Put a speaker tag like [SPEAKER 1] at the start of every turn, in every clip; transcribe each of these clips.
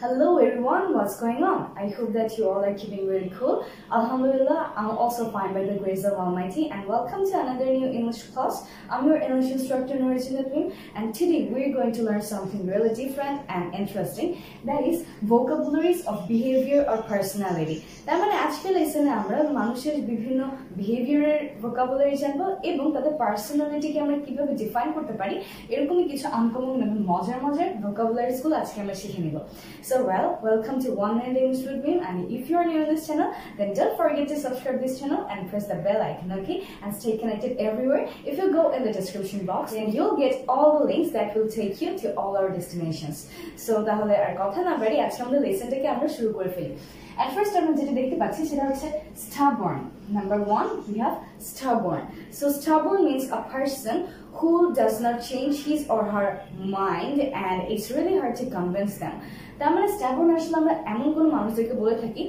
[SPEAKER 1] Hello everyone, what's going on? I hope that you all are keeping very cool. Alhamdulillah, I'm also fine by the grace of Almighty, and welcome to another new English class. I'm your English instructor Nurjinatin, and today we're going to learn something really different and interesting, that is vocabularies of behavior or personality. তার মানে আজকের লেসনে আমরা মানুষের বিভিন্ন বিহেভিয়ারের vocabulary জানবো এবং তাদের পার্সোনালিটিকে আমরা কিভাবে ডিফাইন করতে পারি এরকমই কিছু আনকমন এবং মজার ভোকাবুলারিজ গুলো আজকে আমরা শিখে নিব। So welcome to One Minute English with me, and if you are new on this channel, then don't forget to subscribe this channel and press the bell icon, okay? And stay connected everywhere. If you go in the description box, then you'll get all the links that will take you to all our destinations. So তাহলে আর কথা না বাড়ি আজকে আমাদের লেসনটাকে আমরা শুরু করে ফেলি। At first আমরা যেটা দেখতে পাচ্ছি সেটা হচ্ছে stubborn. Number 1, we have stubborn. So stubborn means a person who does not change his or her mind and it's really hard to convince them. তার মানে stubborn আসলে আমরা এমন কোন মানুষদেরকে বলে থাকি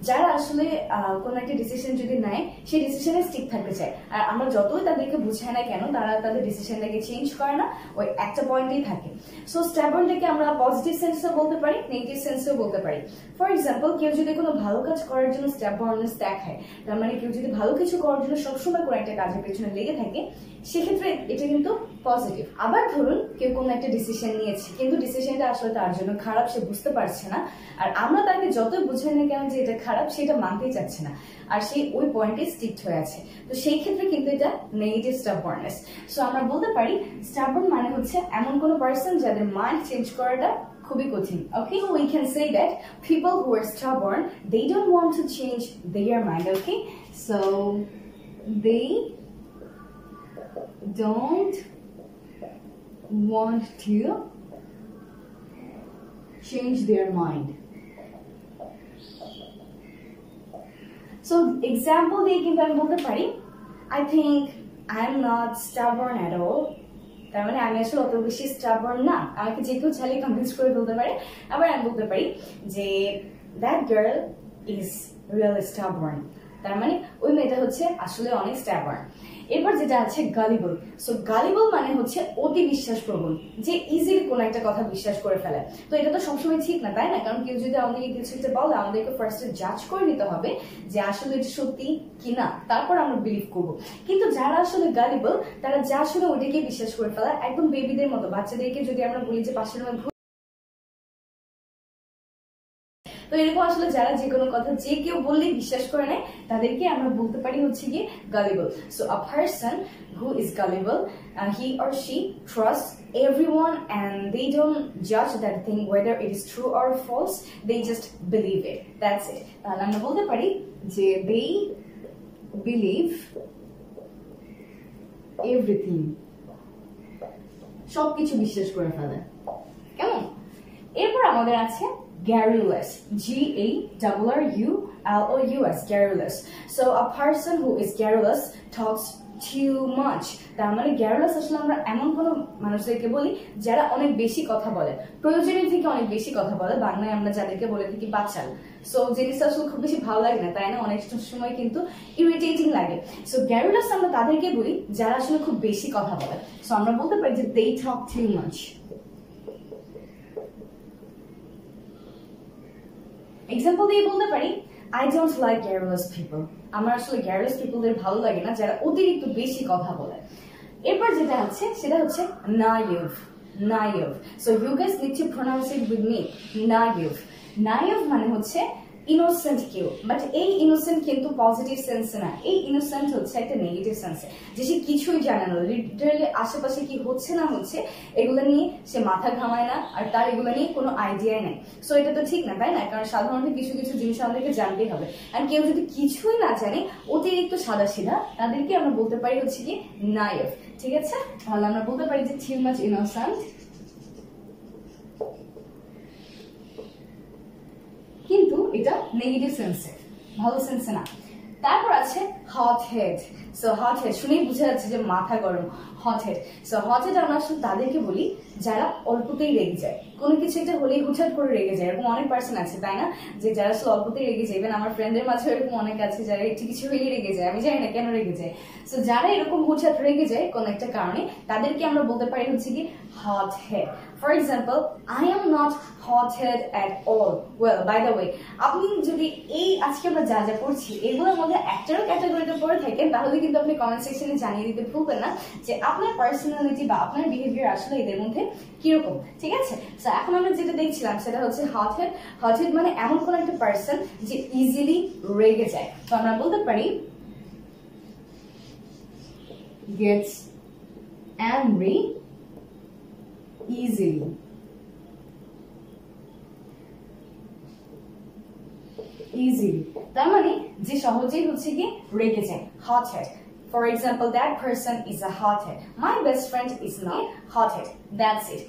[SPEAKER 1] যারা আসলে কোন একটা ডিসিশন যদি নেয় সেই ডিসিশনে স্টিক থাকতে চায়, আর আমরা যতই তাদেরকে বুঝাই না কেন তারা তাদের ডিসিশনটাকে চেঞ্জ করে না, ওই একটা পয়েন্টেই থাকে। সো স্ট্যাবর্নটাকে আমরা পজিটিভ সেন্সেও বলতে পারি, নেগেটিভ সেন্সেও বলতে পারি। ফর এক্সাম্পল, কেউ যদি কোনো ভালো কাজ করার জন্য স্ট্যাবর্ননেস দেখায়, তার মানে কেউ যদি ভালো কিছু করার জন্য সবসময় কোনো একটা কাজের পেছনে লেগে থাকে, সেক্ষেত্রে এটা কিন্তু পজিটিভ। আবার ধরুন কেউ কোনো একটা ডিসিশন নিয়েছে কিন্তু ডিসিশনটা আসলে তার জন্য খারাপ, সে বুঝতে পারছে না, আর আমরা তাকে যতই বুঝাই না কেন যে এটা খারাপ সেটা মানতেই চাচ্ছে না, আর সেই ওই পয়েন্টে স্টিক হয়ে আছে, তো সেই ক্ষেত্রে কিন্তু এটা নেগেটিভ স্টাবর্ননেস। সো আমরা বলতে পারি স্টাবর্ন মানে হচ্ছে এমন কোনো পার্সন যাদের মাইন্ড চেঞ্জ করাটা খুবই কঠিন। Okay, we can say that people who are stubborn, they don't want to change their mind. Okay, so they don't want to change their mind. So example দিয়ে কিন্তু আমি বলতে পারি I think I'm not stubborn at all. তার মানে আমি আসলে অত বেশি stubborn না, আমাকে যে কেউ চাইলে কনভিন্স করে ফেলতে পারে। আবার আমি বলতে পারি যে that girl is really stubborn, তার মানে ওই মেয়েটা হচ্ছে আসলে অনেক stubborn। এরপর যেটা আছে গালিবল। সো গালিবল মানে হচ্ছে অতি বিশ্বাসপ্রবণ, যে ইজিলি কোনো একটা কথা বিশ্বাস করে ফেলে। তো এটা তো সবসময় ঠিক না, তাই না? কারণ কেউ যদি আমাদেরকে কিছু একটা বলে, আমাদেরকে ফার্স্টে জাজ করে নিতে হবে যে আসলে এটা সত্যি কিনা, তারপর আমরা বিলিভ করবো। কিন্তু যারা আসলে গালিবল, তারা যা শুনে ওটাকে বিশ্বাস করে ফেলে, একদম বেবিদের মতো। বাচ্চাদেরকে যদি আমরা বলি যে পাশের রুমে, তো এরকম আসলে যারা যে কোনো কথা যে কেউ বললেই বিশ্বাস করে নেয়, তাদেরকে আমরা বলতে পারি হচ্ছে গিয়ে গালিবল। So a person who is gullible, he or she trusts everyone and they don't judge that thing whether it is true or false, they just believe it, that's it. তাহলে আমরা বলতে পারি যে they believe everything, সবকিছু বিশ্বাস করে ফেলে। কেমন? এরপর আমাদের আছে garrulous, Garrulous, garrulous. So a person who is garrulous talks too much. তার মানে garrulous আসলে আমরা এমন কোন মানুষদেরকে বলি যারা অনেক বেশি কথা বলে, প্রয়োজনের থেকে অনেক বেশি কথা বলে। বাংলায় আমরা যাদেরকে বলে থাকি বাচাল। সো জিনিসটা আসলে খুব বেশি ভালো লাগে না, তাই না? অনেক সময় কিন্তু ইরিটেটিং লাগে। সো garrulous আমরা তাদেরকে বলি যারা আসলে খুব বেশি কথা বলে। সো আমরা বলতে পারি যে they talk too much. Example দিয়ে বলতে পারি I don't like garrulous people. আমার আসলে garrulous peopleদের ভালো লাগে না যারা অতিরিক্ত বেশি কথা বলে। এরপর যেটা আছে সেটা হচ্ছে naive. So you guys need to pronounce it with me. Naive মানে হচ্ছে ইনোসেন্ট কেউ, বাট এই ইনোসেন্ট কিন্তু পজিটিভ সেন্সে না, এই ইনোসেন্ট হচ্ছে একটা নেগেটিভ সেন্সে, যে সে কিছুই জানে না, লিটারালি আশেপাশে কি হচ্ছে না হচ্ছে এগুলো নিয়ে সে মাথা ঘামায় না, আর তার এগুলো নিয়ে কোনো আইডিয়াই নেই। সো এটা তো ঠিক না, তাই না? কারণ সাধারণত কিছু কিছু জিনিস আমাদেরকে জানতেই হবে, আর কেউ যদি কিছুই না জানে, অতিরিক্ত সাদাসিধা, তাদেরকে আমরা বলতে পারি হচ্ছে কি নাইভ। ঠিক আছে, তাহলে আমরা বলতে পারি যে too much innocent, কিন্তু এটা নেগেটিভ সেন্সে, ভালো সেন্সে না। তারপর আছে hot head. So hot head শুনেই বুঝা যাচ্ছে যে মাথা গরম, hot head. So hot head আমরা আসলে তাদেরকে বলি যারা অল্পতেই রেগে যায়, কোনো কিছু একটা হলেই হুটহাট করে রেগে যায়। এরকম অনেক পার্সন আছে, তাই না? যে যারা আসলে অল্পতেই রেগে যায়। ইভেন আমার ফ্রেন্ডদের মাঝে এরকম অনেক আছে যারা একটু কিছু হলেই রেগে যায়, আমি জানি না কেন রেগে যায়। সো যারা এরকম হুটহাট রেগে যায় কোনো একটা কারণে, তাদেরকে আমরা বলতে পারি হচ্ছে কি hot head. For example, I am not hot-head at all. Well, by the way, আপনি যদি এই আজকে আমরা যা যা পড়ছি এগুলোর মধ্যে একটারও ক্যাটাগরিতে পড়ে থাকেন তাহলে কিন্তু আপনি কমেন্ট সেকশনে জানিয়ে দিতে ভুলবেন না যে আপনার পার্সোনালিটি বা আপনার বিহেভিয়ার আসলে এদের মধ্যে কিরকম, ঠিক আছে? সো এখন আমরা যেটা দেখছিলাম সেটা হচ্ছে হট-হেড। হট-হেড মানে এমন কোন একটা পার্সন যে ইজিলি রেগে যায়। তো আমরা বলতে পারি gets angry easily. তার মানে যে সহজেই হচ্ছে কি রেগে যায়, hot-head. For example, that person is a hot-head. My best friend is not hot-head. That's it.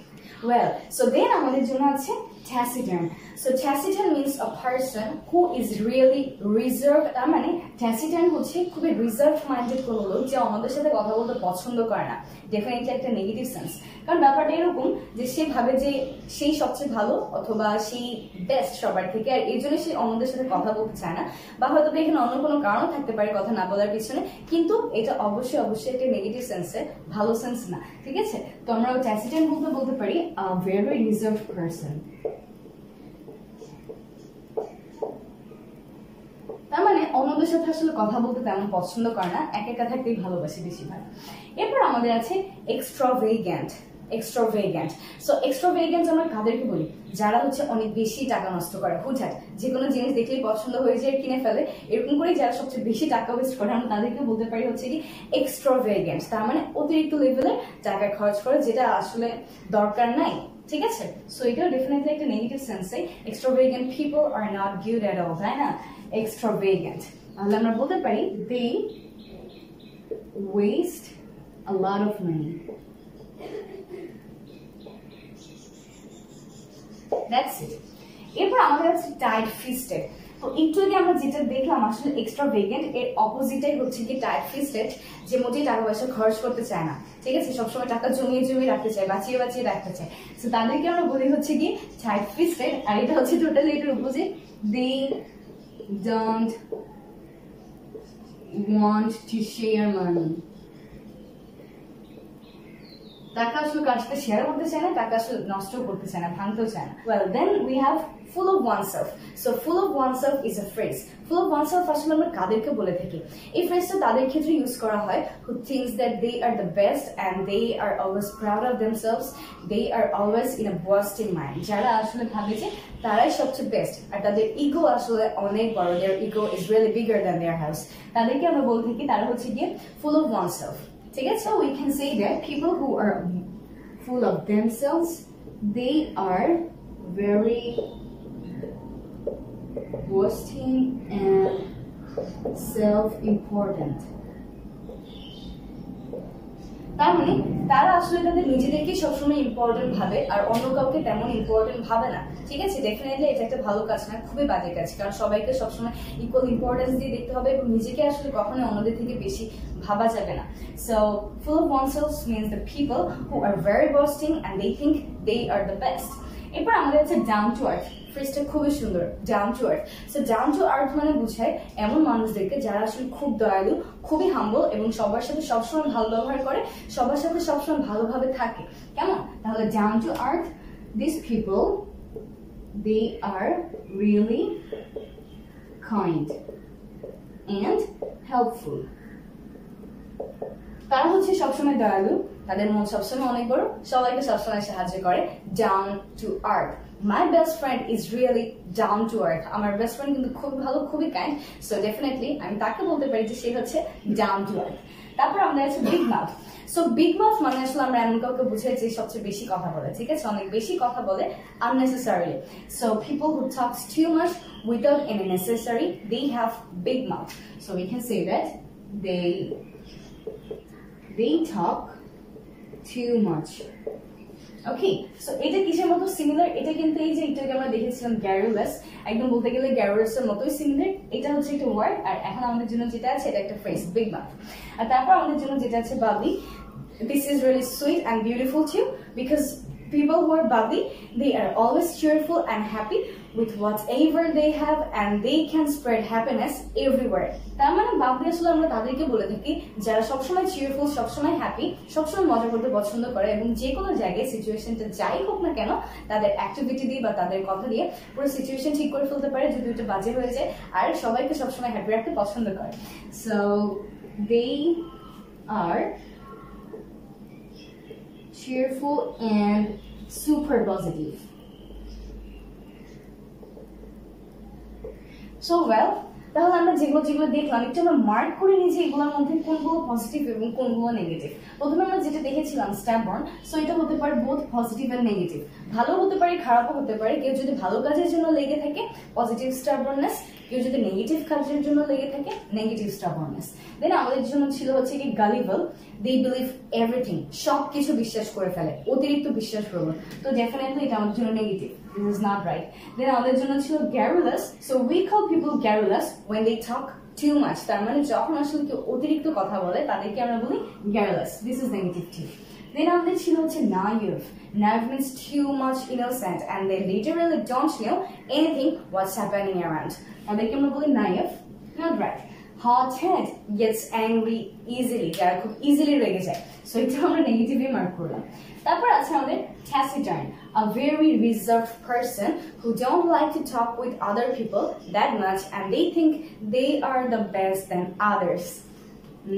[SPEAKER 1] Well, so then আমাদের জন্য আছে taciturn. So taciturn means a person who is really reserved. তার মানে taciturn হচ্ছে খুবই reserved minded কোন লোক যে অন্যদের সাথে কথা বলতে পছন্দ করে না। ডেফিনেটলি একটা নেগেটিভ সেন্স। কারণ ব্যাপারটা এরকম যে সে ভাবে যে সেই সবচেয়ে ভালো অথবা সেই বেস্ট সবার থেকে, আর এই জন্য সে অন্যদের সাথে কথা বলতে চায় না, বা হয়তো এখানে অন্য কোনো কারণ থাকতে পারে কথা না বলার পিছনে, কিন্তু এটা অবশ্যই একটা নেগেটিভ সেন্সে, ভালো সেন্স না, ঠিক আছে? তো আমরা taciturn বলতে পারি a very reserved person. তার মানে অন্যদের সাথে আসলে কথা বলতে তেমন পছন্দ করে না, একা থাকতেই ভালোবাসে বেশিরভাগ। এরপর আমাদের আছে extravagant. সো এক্সট্রাভেগেন্ট আমরা কাদেরকে বলি? যারা হচ্ছে অনেক বেশি টাকা নষ্ট করে, হুটহাট যে কোনো জিনিস দেখলেই পছন্দ হয়ে যায় কিনে ফেলে, এরকম করে যারা সবচেয়ে বেশি টাকা ওয়েস্ট করে আমরা তাদেরকে বলতে পারি হচ্ছে কি এক্সট্রাভেগেন্ট। তার মানে অতিরিক্ত লেভেলে টাকা খরচ করে যেটা আসলে দরকার নাই, ঠিক আছে? সো এটাও ডেফিনেটলি একটা নেগেটিভ সেন্সে। Extravagant people are not good at all, তাই না? এক্সট্রাভেগেন্ট তাহলে আমরা বলতে পারি they waste a lot of money. That's it. এরপর আমাদের আছে টাইট ফিস্টেড। তো একটু আগে আমরা যেটা দেখলাম আসলে এক্সট্রাভেগেন্ট, এর অপোজিটাই হচ্ছে কি টাইট ফিস্টেড, যে মোটেই টাকা পয়সা খরচ করতে চায় না, ঠিক আছে? সবসময় টাকা জমিয়ে রাখতে চায়, বাঁচিয়ে রাখতে চায়। তো তাদেরকে আমরা বলি হচ্ছে কি টাইট ফিস্টেড। আর এটা হচ্ছে টোটালি এটার opposite, they don't want to share money. টাকা আসলে কার সাথে শেয়ার করতে চায় না, টাকা আসলে নষ্ট করতে চায় না, ভাঙতেও চায় না। Well, then we have full of oneself. So full of oneself is a phrase. Full of oneself আসলে আমরা কাদেরকে বলে থাকি? এই ফ্রেজটা তাদের ক্ষেত্রে ইউজ করা হয় who thinks that they are the best and they are always proud of themselves. They are always in a boasting mind. যারা আসলে ভাবে যে তারাই সবচেয়ে বেস্ট আর তাদের ইগো আসলে অনেক বড়, their ego is really bigger than their house. তাদেরকে আমরা বলে থাকি তারা হচ্ছে গিয়ে full of oneself. ঠিক আছে? So we can say that people who are full of themselves, they are very boasting and self-important. তার মানে তারা আসলে তাদের নিজেদেরকে সবসময় ইম্পর্টেন্ট ভাবে আর অন্য কাউকে তেমন ইম্পর্টেন্ট ভাবে না, ঠিক আছে? ডেফিনেটলি এটা একটা ভালো কাজ না, খুবই বাজে কাজ, কারণ সবাইকে সবসময় ইকুয়াল ইম্পর্টেন্স দিয়ে দেখতে হবে এবং নিজেকে আসলে কখনো অন্যদের থেকে বেশি ভাবা যাবে না। So full of oneself means the people who are very boasting and they think they are the best. এরপর আমাদের আছে ডাউন টু আর্থ। ফ্রেজটা খুবই সুন্দর, down to earth. So down to earth মানে বোঝায় এমন মানুষদেরকে যারা আসলে খুব দয়ালু, খুবই হাম্বল এবং সবার সাথে সবসময় ভালো ব্যবহার করে, সবার সাথে সবসময় ভালোভাবে থাকে। কেমন? তাহলে down to earth, these people, they are really kind and helpful. তারা হচ্ছে সবসময় দয়ালু, তাদের মন সবসময় অনেক বড়, সবাইকে সবসময় সাহায্য করে। Down to earth. My best friend is really down to earth. আমার বেস্ট ফ্রেন্ড কিন্তু খুব ভালো, খুবই কাইন্ড। সো ডেফিনেটলি আমি তাকে বলতে পারি যে সে হচ্ছে ডাউন টু আর্থ। তারপর আমাদের আছে big mouth. So big mouth মানে আসলে আমরা এমন কাউকে বুঝাই যে সবচেয়ে বেশি কথা বলে, ঠিক আছে? অনেক বেশি কথা বলে unnecessarily. So people who talks too much without any necessary, they have big mouth. So we can say that they talk too much. Okay, so এটা কিসের মতো সিমিলার? এটা কিন্তু এই যে এটাকে আমরা দেখেছিলাম গ্যারুলাস, একদম বলতে গেলে গ্যারুলাসের মতোই সিমিলার। এটা হচ্ছে একটা ওয়ার্ড, আর এখন আমাদের জন্য যেটা আছে এটা একটা ফ্রেজ, বিগ মাউথ। আর তারপর আমাদের জন্য যেটা আছে Babli. This is really sweet and beautiful too because People who are bubbly, they are always cheerful and happy with whatever they have, and they can spread happiness everywhere. তার মানে বাবলি আসলে আমরা তাদেরকে বলে থাকি যারা সবসময় cheerful, সবসময় happy, সবসময় মজা করতে পছন্দ করে এবং যে কোনো জায়গায় সিচুয়েশনটা যাই হোক না কেন তাদের অ্যাক্টিভিটি দিয়ে বা তাদের কথা দিয়ে পুরো সিচুয়েশন ঠিক করে ফেলতে পারে যদি ওটা বাজে হয়ে যায়, আর সবাইকে সবসময় হ্যাপি রাখতে পছন্দ করে। So they are cheerful and super positive. So well, তাহলে আমরা যেগুলো যেগুলো দেখলাম একটু আমরা মার্ক করে নিই যে এগুলোর মধ্যে কোনগুলো পজিটিভ এবং কোনগুলো নেগেটিভ। প্রথমে আমরা যেটা দেখেছিলাম স্ট্যাবর্ন, সো এটা হতে পারে বোথ পজিটিভ এন্ড নেগেটিভ, ভালো হতে পারে খারাপও হতে পারে। কেউ যদি ভালো কাজের জন্য লেগে থাকে পজিটিভ স্ট্যাবর্ননেস, কেউ যদি নেগেটিভ কাজের জন্য লেগে থাকে নেগেটিভ স্ট্যাবর্ননেস। দেন আমাদের জন্য ছিল হচ্ছে কি গালিবল, দে বিলিভ এভরিথিং, সব কিছু বিশ্বাস করে ফেলে, অতিরিক্ত বিশ্বাস প্রবণ, তো ডেফিনেটলি এটা আমাদের জন্য negative, this is not right. Then আমাদের জন্য ছিল garrulous, so we call people garrulous when they talk too much, তার মানে যখন আসলে কেউ অতিরিক্ত কথা বলে তাদেরকে আমরা বলি garrulous, this is negative too. Then আমাদের ছিল হচ্ছে naive, naive means too much innocent and they literally don't know anything what's happening around, তাদেরকে আমরা বলি naive, not right. Hot-head gets angry easily, যারা খুব ইজিলি রেগে যায়, সো এটা আমরা নেগেটিভলি মার্ক করলাম। তারপর আছে আমাদের taciturn, a very reserved person who don't like to talk with other people that much and they think they are the best than others,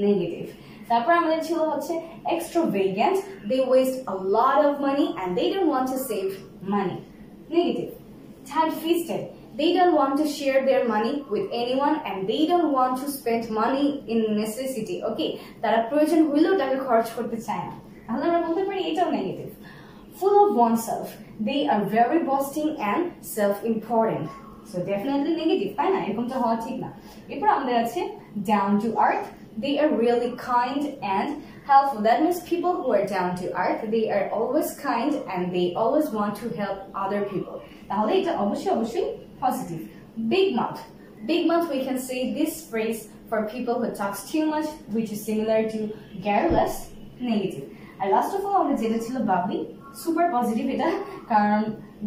[SPEAKER 1] negative. তারপর আমাদের ছিল হচ্ছে extravagant, they waste a lot of money and they don't want to save money, negative. Tight-fisted, they don't want to share their money with anyone and they don't want to spend money in necessity, okay, তারা প্রয়োজন হইলেও টাকা খরচ করতে চায় না, তাহলে আমরা বলতে পারি এটাও negative. Full of oneself, they are very boasting and self-important, so definitely negative, তাই না, এরকমটা হওয়া ঠিক না। এরপর আমাদের আছে down to earth, they are really kind and helpful, that means people who are down to earth, they are always kind and they always want to help other people, তাহলে এটা অবশ্যই positive. Big mouth, big mouth, we can say this phrase for people who talks too much, which is similar to garrulous, negative. আর last of all আমাদের যেটা ছিল Babli, super positive, এটা কারণ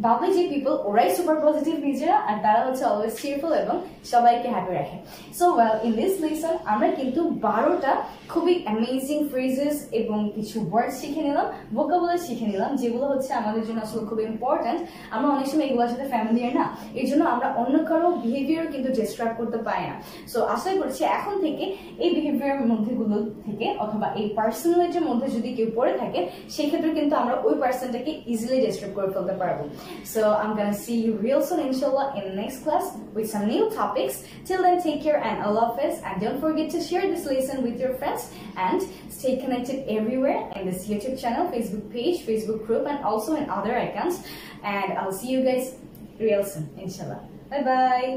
[SPEAKER 1] বাবলি যে পিপল ওরাই সুপার পজিটিভ নিজেরা, আর তারা হচ্ছে অলওয়েজ চিয়ারফুল এবং সবাইকে হ্যাপি রাখে। So well, in this lesson আমরা কিন্তু 12টা খুবই অ্যামেজিং ফ্রেজেস এবং কিছু ওয়ার্ড শিখে নিলাম, ভোকাবুলারি শিখে নিলাম, যেগুলো হচ্ছে আমাদের জন্য আসলে খুব ইম্পর্ট্যান্ট। আমরা অনেক সময় এগুলোর সাথে ফ্যামিলিয়ার না, এই জন্য আমরা অন্য কারো বিহেভিয়ার কিন্তু ডিসক্রাইব করতে পারি না। সো আশা করছি এখন থেকে এই বিহেভিয়ার মধ্যেগুলো থেকে অথবা এই পার্সোনালিটির মধ্যে যদি কেউ পড়ে থাকে সেই ক্ষেত্রে কিন্তু আমরা ওই পার্সনটাকে ইজিলি ডিসক্রাইব করে ফেলতে পারবো। So I'm gonna see you real soon, inshallah, in the next class with some new topics. Till then, take care and Allah Hafiz, and don't forget to share this lesson with your friends and stay connected everywhere in this YouTube channel, Facebook page, Facebook group, and also in other accounts. And I'll see you guys real soon, inshallah. Bye bye.